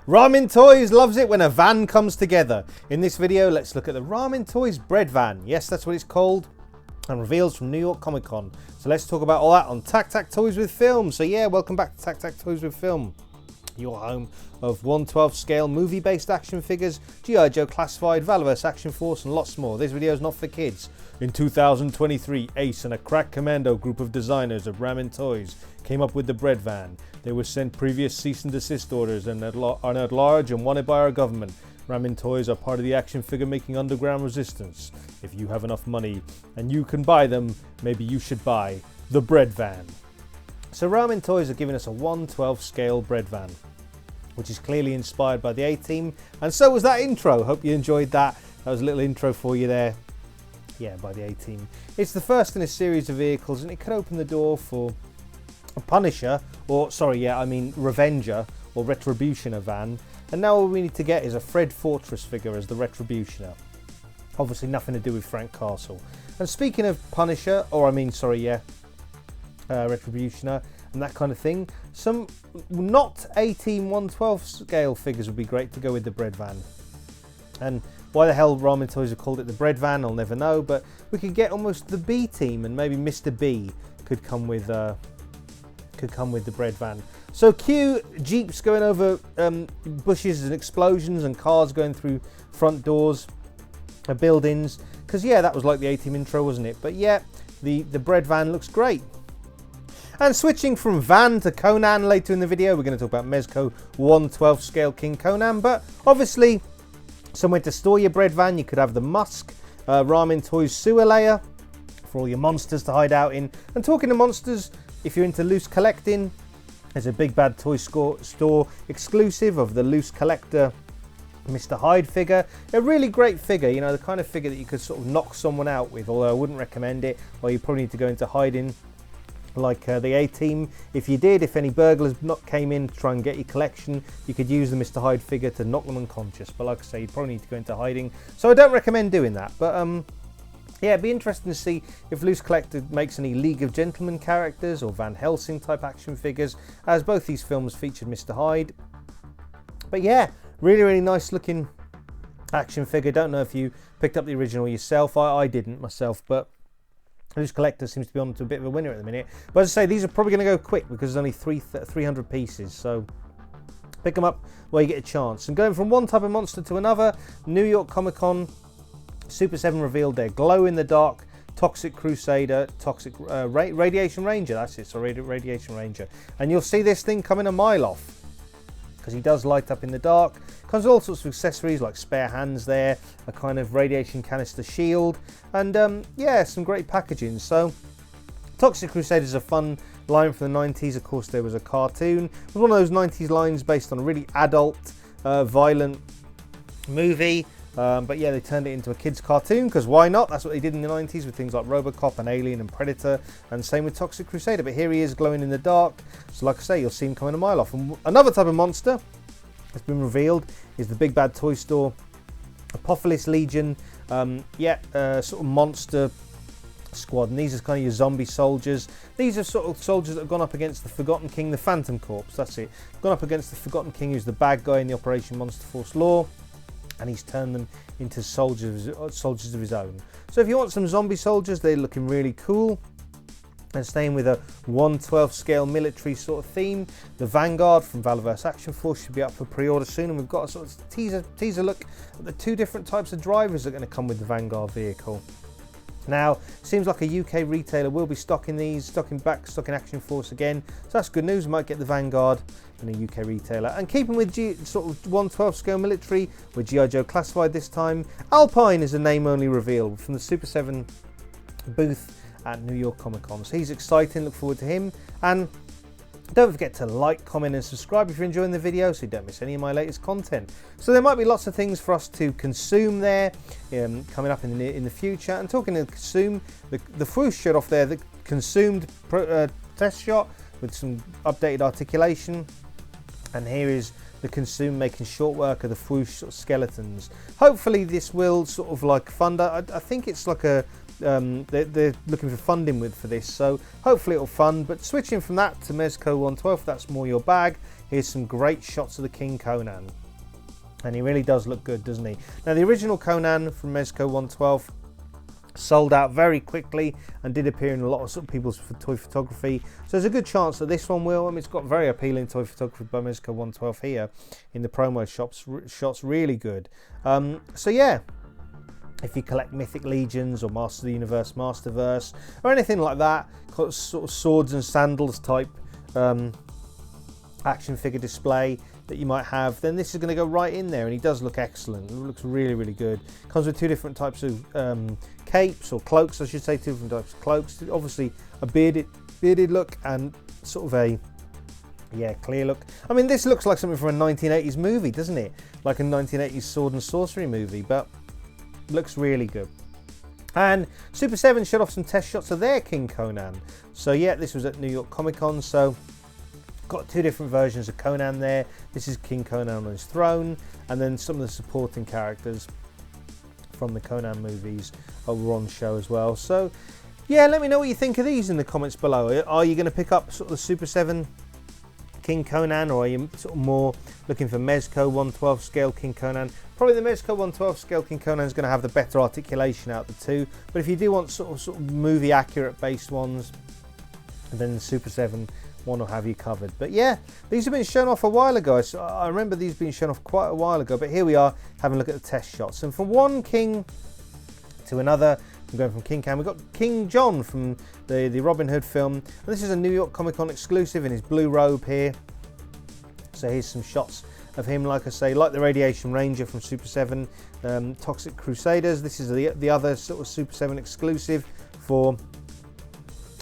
Ramen Toys loves it when a van comes together. In this video, let's look at the Ramen Toys Bread van. Yes, that's what it's called, and reveals from New York Comic Con. So let's talk about all that on TAKTAK Toys With Film. So yeah, welcome back to TAKTAK Toys With Film, your home of 1/12 scale movie-based action figures, G.I. Joe Classified, Valorous Action Force, and lots more. This video is not for kids. In 2023, Ace and a crack commando group of designers of Ramen Toys came up with the bread van. They were sent previous cease and desist orders and are at large and wanted by our government. Ramen Toys are part of the action figure making underground resistance. If you have enough money and you can buy them, maybe you should buy the bread van. So Ramen Toys are giving us a 1/12 scale bread van, which is clearly inspired by the A-Team, and so was that intro. Hope you enjoyed that. That was a little intro for you there. Yeah, by the A-Team. It's the first in a series of vehicles, and it could open the door for a Punisher, or Revenger or Retributioner van. And now all we need to get is a Fred Fortress figure as the Retributioner. Obviously nothing to do with Frank Castle. And speaking of Punisher, Retributioner and that kind of thing, some not A-Team 1/12 scale figures would be great to go with the bread van. And why the hell Ramen Toys have called it the bread van, I'll never know, but we could get almost the B-Team, and maybe Mr. B could come with the bread van. So cue jeeps going over bushes and explosions and cars going through front doors of buildings, because yeah, that was like the A-Team intro, wasn't it? But yeah, the bread van looks great. And switching from van to Conan later in the video, we're going to talk about Mezco 1/12 scale King Conan, but obviously somewhere to store your bread van. You could have the Musk Ramen Toys sewer layer for all your monsters to hide out in. And talking to monsters, if you're into loose collecting, there's a Big Bad Toy Store exclusive of the loose collector Mr. Hyde figure. A really great figure, you know, the kind of figure that you could sort of knock someone out with, although I wouldn't recommend it, or you probably need to go into hiding like the A-Team. If you did, if any burglars came in to try and get your collection, you could use the Mr. Hyde figure to knock them unconscious. But like I say, you probably need to go into hiding. So I don't recommend doing that. But yeah, it'd be interesting to see if Loose Collector makes any League of Gentlemen characters or Van Helsing type action figures, as both these films featured Mr. Hyde. But yeah, really, really nice looking action figure. Don't know if you picked up the original yourself. I didn't myself, but Loose Collector seems to be on to a bit of a winner at the minute. But as I say, these are probably going to go quick because there's only 300 pieces. So pick them up where you get a chance. And going from one type of monster to another, New York Comic Con, Super 7 revealed their glow-in-the-dark Toxic Crusader, Radiation Ranger. That's it, so Radiation Ranger. And you'll see this thing coming a mile off, because he does light up in the dark. Comes with all sorts of accessories like spare hands there, a kind of radiation canister shield, and yeah, some great packaging. So Toxic Crusader is a fun line from the 90s. Of course, there was a cartoon. It was one of those 90s lines based on a really adult, violent movie. But yeah, they turned it into a kids cartoon, because why not? That's what they did in the 90s with things like Robocop and Alien and Predator, and same with Toxic Crusader. But here he is glowing in the dark, so like I say, you'll see him coming a mile off. And another type of monster that's been revealed is the Big Bad Toy Store Apophis Legion, sort of monster squad. And these are kind of your zombie soldiers. These are sort of soldiers that have gone up against the Forgotten King, the Phantom Corps, that's it. Gone up against the Forgotten King, who's the bad guy in the Operation Monster Force lore, and he's turned them into soldiers of his own. So if you want some zombie soldiers, they're looking really cool. And staying with a 1/12 scale military sort of theme, the Vanguard from Valorous Action Force should be up for pre-order soon, and we've got a sort of teaser look at the two different types of drivers that are going to come with the Vanguard vehicle. Now, seems like a UK retailer will be stocking these, stocking Action Force again, so that's good news. We might get the Vanguard in a UK retailer. And keeping with sort of 1/12 scale military, with G.I. Joe Classified this time, Alpine is a name only reveal from the Super 7 booth at New York Comic Con. So he's exciting, look forward to him. And don't forget to like, comment and subscribe if you're enjoying the video, so you don't miss any of my latest content. So there might be lots of things for us to consume there coming up in the future. And talking to consume, the Fwoosh showed off there the consumed test shot with some updated articulation. And here is the Consume making short work of the Fwoosh sort of skeletons. Hopefully this will sort of like fund. I think it's like a they're looking for funding for this, so hopefully it'll fund. But switching from that to Mezco 112, if that's more your bag, here's some great shots of the King Conan. And he really does look good, doesn't he? Now, the original Conan from Mezco 112 sold out very quickly and did appear in a lot of sort of people's toy photography. So there's a good chance that this one will. I mean, it's got very appealing toy photography by Mezco 112 here in the promo shots really good. So yeah, if you collect Mythic Legions or Master of the Universe, Masterverse, or anything like that, sort of swords and sandals type action figure display that you might have, then this is going to go right in there. And he does look excellent. It looks really, really good. Comes with two different types of capes, or cloaks I should say, two different types of cloaks. Obviously a bearded look and sort of a clear look. I mean, this looks like something from a 1980s movie, doesn't it? Like a 1980s sword and sorcery movie, but looks really good. And Super 7 showed off some test shots of their King Conan. So yeah, this was at New York Comic Con. So got two different versions of Conan there. This is King Conan on his throne, and then some of the supporting characters from the Conan movies were on show as well. So yeah, let me know what you think of these in the comments below. Are you going to pick up sort of the Super 7 King Conan, or are you sort of more looking for Mezco 112 scale King Conan? Probably the Mezco 112 scale King Conan is going to have the better articulation out of the two, but if you do want sort of movie accurate based ones, then the Super 7 one will have you covered. But yeah, these have been shown off a while ago. So I remember these being shown off quite a while ago, but here we are having a look at the test shots. And from one king to another, we're going from King Cam. We've got King John from the Robin Hood film, and this is a New York Comic Con exclusive in his blue robe here. So here's some shots of him, like I say, like the Radiation Ranger from Super 7, Toxic Crusaders. This is the other sort of Super 7 exclusive for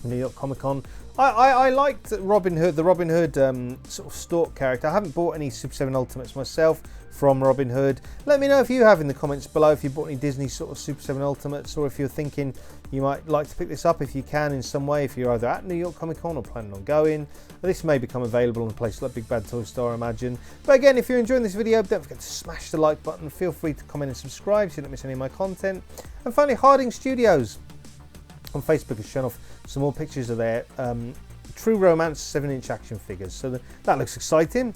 New York Comic Con. I liked Robin Hood, the Robin Hood sort of Stork character. I haven't bought any Super 7 Ultimates myself from Robin Hood. Let me know if you have in the comments below, if you bought any Disney sort of Super 7 Ultimates, or if you're thinking you might like to pick this up if you can in some way, if you're either at New York Comic Con or planning on going. This may become available in places like Big Bad Toy Store, I imagine. But again, if you're enjoying this video, don't forget to smash the like button. Feel free to comment and subscribe so you don't miss any of my content. And finally, Harding Studios on Facebook has shown off some more pictures of their True Romance 7-inch action figures. So that looks exciting.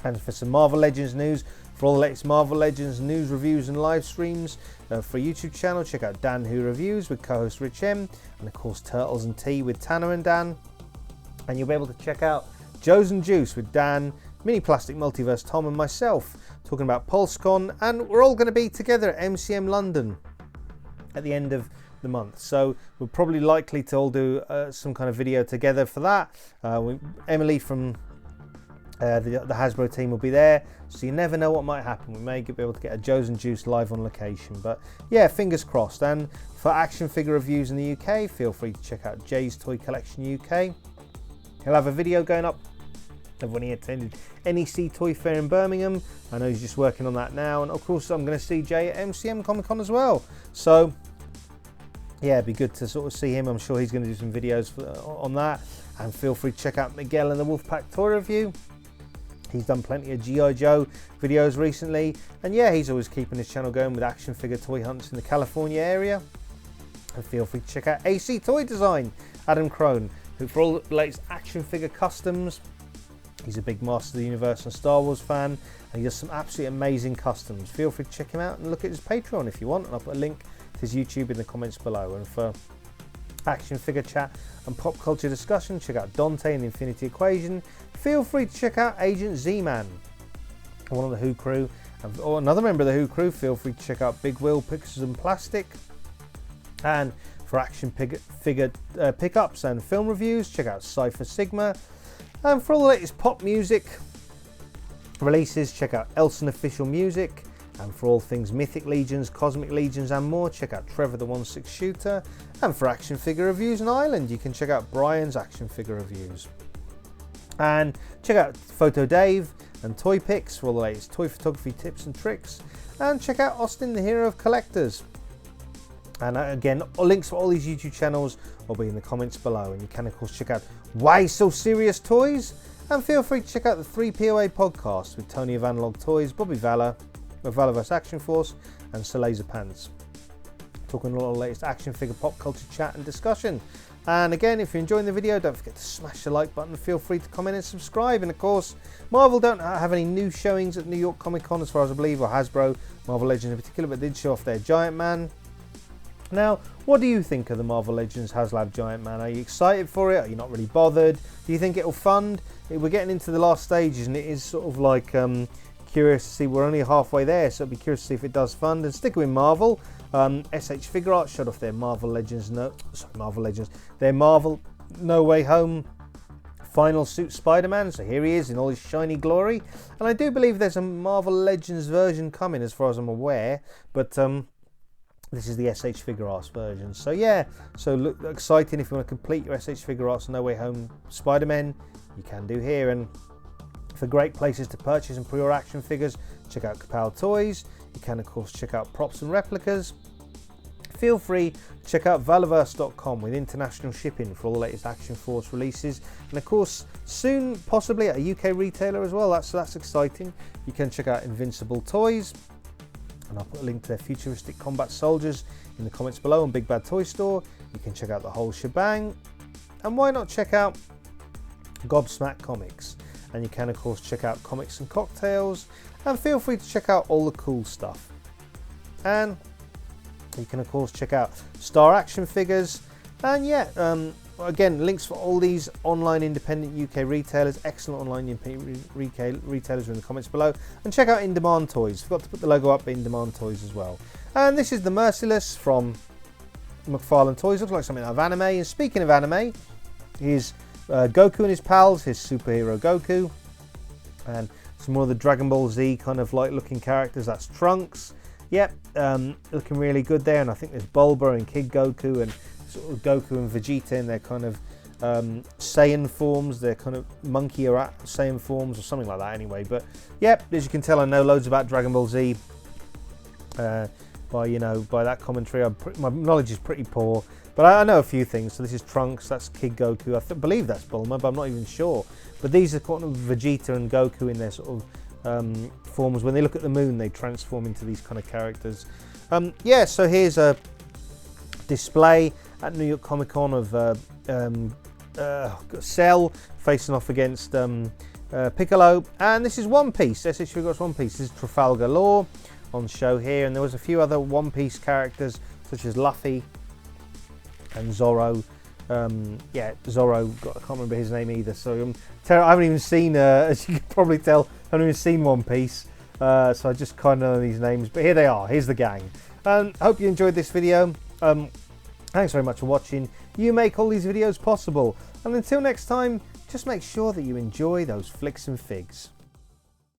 And for some Marvel Legends news, for all the latest Marvel Legends news, reviews and live streams for a YouTube channel, check out Dan Who Reviews with co-host Rich M, and of course Turtles and Tea with Tanner and Dan. And you'll be able to check out Joe's and Juice with Dan, Mini Plastic Multiverse Tom and myself talking about PulseCon, and we're all going to be together at MCM London at the end of the month. So we're probably likely to all do some kind of video together for that. Emily from the Hasbro team will be there, so you never know what might happen. We may be able to get a Joe's and Juice live on location, but yeah, fingers crossed. And for action figure reviews in the UK, feel free to check out Jay's Toy Collection UK. He'll have a video going up of when he attended NEC Toy Fair in Birmingham. I know he's just working on that now, and of course I'm going to see Jay at MCM Comic Con as well. So yeah, it'd be good to sort of see him. I'm sure he's going to do some videos on that. And feel free to check out Miguel and the Wolfpack Toy Review. He's done plenty of G.I. Joe videos recently. And yeah, he's always keeping his channel going with action figure toy hunts in the California area. And feel free to check out AC Toy Design, Adam Crone, who for all the latest action figure customs. He's a big Master of the Universe and Star Wars fan, and he does some absolutely amazing customs. Feel free to check him out and look at his Patreon if you want, and I'll put a link to his YouTube in the comments below. And for action figure chat and pop culture discussion, check out Dante and the Infinity Equation. Feel free to check out Agent Z-Man, one of the Who crew, or another member of the Who crew. Feel free to check out Big Will Pictures and Plastic. And for action figure pickups and film reviews, check out Cypher Sigma. And for all the latest pop music releases, check out Elson Official Music. And for all things Mythic Legions, Cosmic Legions and more, check out Trevor the 1/6 Shooter. And for action figure reviews in Ireland, you can check out Brian's action figure reviews. And check out Photo Dave and Toy Pics for all the latest toy photography tips and tricks. And check out Austin, the Hero of Collectors. And again, links for all these YouTube channels will be in the comments below. And you can of course check out Why So Serious Toys. And feel free to check out the 3POA podcast with Tony of Analog Toys, Bobby Valor, of Valorverse Action Force, and Sir Laser Pants. talking a lot of the latest action figure pop culture chat and discussion. And again, if you're enjoying the video, don't forget to smash the like button, feel free to comment and subscribe. And of course, Marvel don't have any new showings at New York Comic Con as far as I believe, or Hasbro, Marvel Legends in particular, but did show off their Giant Man. Now, what do you think of the Marvel Legends HasLab Giant Man? Are you excited for it? Are you not really bothered? Do you think it'll fund? We're getting into the last stages, and it is sort of like curious to see. We're only halfway there, so I'll be curious to see if it does fund. And sticking with Marvel, SH Figure Arts showed off their Marvel No Way Home final suit Spider-Man. So here he is in all his shiny glory, and I do believe there's a Marvel Legends version coming, as far as I'm aware, but this is the SH Figure Arts version. So yeah, so look exciting. If you want to complete your SH Figure Arts No Way Home Spider-Man, you can do here. And for great places to purchase and pre-order action figures, check out TAKTAK Toys. You can of course check out props and replicas. Feel free to check out Valaverse.com with international shipping for all the latest Action Force releases, and of course soon possibly at a UK retailer as well. That's exciting. You can check out Invincible Toys, and I'll put a link to their futuristic combat soldiers in the comments below on Big Bad Toy Store. You can check out the whole shebang, and why not check out Gobsmack Comics. And you can of course check out Comics and Cocktails, and feel free to check out all the cool stuff. And you can of course check out Star Action Figures, and yeah, again, links for all these online independent UK retailers, excellent online independent retailers are in the comments below. And check out In Demand Toys. Forgot to put the logo up, In Demand Toys as well. And this is the Merciless from McFarlane Toys. Looks like something out of anime. And speaking of anime, here's Goku and his pals, his superhero Goku, and some more of the Dragon Ball Z kind of like looking characters. That's Trunks. Yep, looking really good there. And I think there's Bulba and Kid Goku, and sort of Goku and Vegeta in their kind of Saiyan forms, their kind of monkey or Saiyan forms or something like that anyway. But yep, as you can tell, I know loads about Dragon Ball Z by that commentary. My knowledge is pretty poor, but I know a few things. So this is Trunks, that's Kid Goku, I believe that's Bulma, but I'm not even sure. But these are kind of Vegeta and Goku in their sort of forms. When they look at the moon, they transform into these kind of characters. Yeah, so here's a display at New York Comic Con of Cell facing off against Piccolo, and this is One Piece. SH Figure Arts One Piece. This is Trafalgar Law on show here, and there was a few other One Piece characters such as Luffy and Zoro. Yeah, Zoro, I can't remember his name either, so I haven't even seen, as you can probably tell, I haven't even seen One Piece, so I just kind of know these names, but here they are, here's the gang. Hope you enjoyed this video. Thanks very much for watching. You make all these videos possible, and until next time, just make sure that you enjoy those flicks and figs.